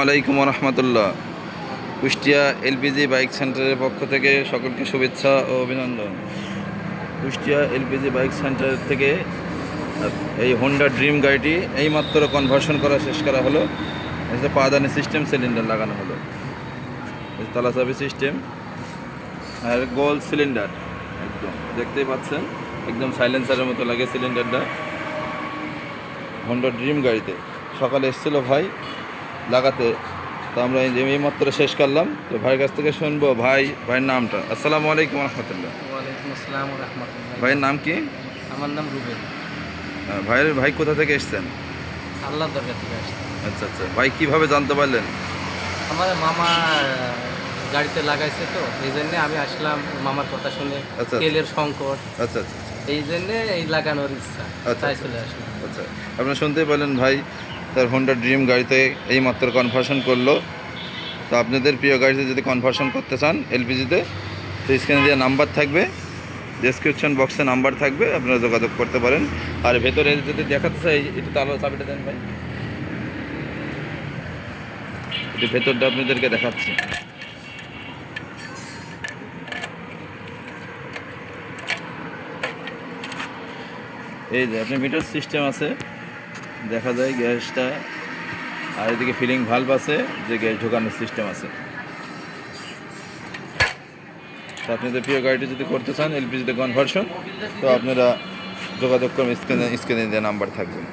আলাইকুম রহমতুল্লাহ। Kushtia LPG bike সেন্টারের পক্ষ থেকে সকলকে শুভেচ্ছা ও অভিনন্দন। কুষ্টিয়া এলপিজি বাইক সেন্টার থেকে এই হোন্ডা ড্রিম গাড়িটি এইমাত্র কনভার্সন করা শেষ করা হলো। এতে পাদানি সিস্টেম সিলিন্ডার লাগানো হলো, তালাচাবি সিস্টেম আর গোল সিলিন্ডার একদম দেখতেই পাচ্ছেন, একদম সাইলেন্সারের মতো লাগে সিলিন্ডারটা। হোন্ডা ড্রিম গাড়িতে সকালে এসেছিলো ভাই লাগাতে, তো আমরা এই মাত্র শেষ করলাম। তো ভাইয়ের কাছ থেকে শুনবো ভাইয়ের নামটা। আসসালামু আলাইকুম রহমতুল্লাহ। ওয়ালাইকুম আসসালাম ওয়া রাহমাতুল্লাহ। ভাইয়ের নাম কি? আমার নাম রুবেল। ভাই কোথা থেকে এসছেন? আল্লাহ দরগা থেকে আসছি। আচ্ছা আচ্ছা, ভাই কিভাবে জানতে পারলেন? আমার মামা গাড়িতে লাগাইছে, তো এই জন্যে আমি আসলাম মামার কথা শুনে। আচ্ছা। তেলের সংকট, আচ্ছা আচ্ছা এই জন্যে এই লাগানোর ইচ্ছা, আচ্ছা। তাই চলে আসলাম। আচ্ছা, আপনারা শুনতেই পেলেন, ভাই তার হোন্ডা ড্রিম গাড়িতে এই মাত্র কনভার্সন করলো। তো আপনাদের প্রিয় গাড়িতে যদি কনভার্সন করতে চান এলপিজিতে, তো স্ক্রিনে দেওয়া নাম্বার থাকবে, ডেসক্রিপশন বক্সে নাম্বার থাকবে, আপনারা যোগাযোগ করতে পারেন। আর ভেতরে যদি দেখাতে চাই, একটু তালা চাবিটা দেন ভাই, একটু ভেতরটা আপনাদেরকে দেখাচ্ছি। এই যে আপনি মিটার সিস্টেম আছে, দেখা যায় গ্যাসটা, আর এদিকে ফিলিং ভালভ আছে, যে গ্যাস ঢোকানোর সিস্টেম আছে। তো আপনাদের প্রিয় গাড়িটি যদি করতে চান এলপিজিতে কনভার্সন, তো আপনারা যোগাযোগ করবেন, স্ক্রিনে দেওয়া নাম্বার থাকবে।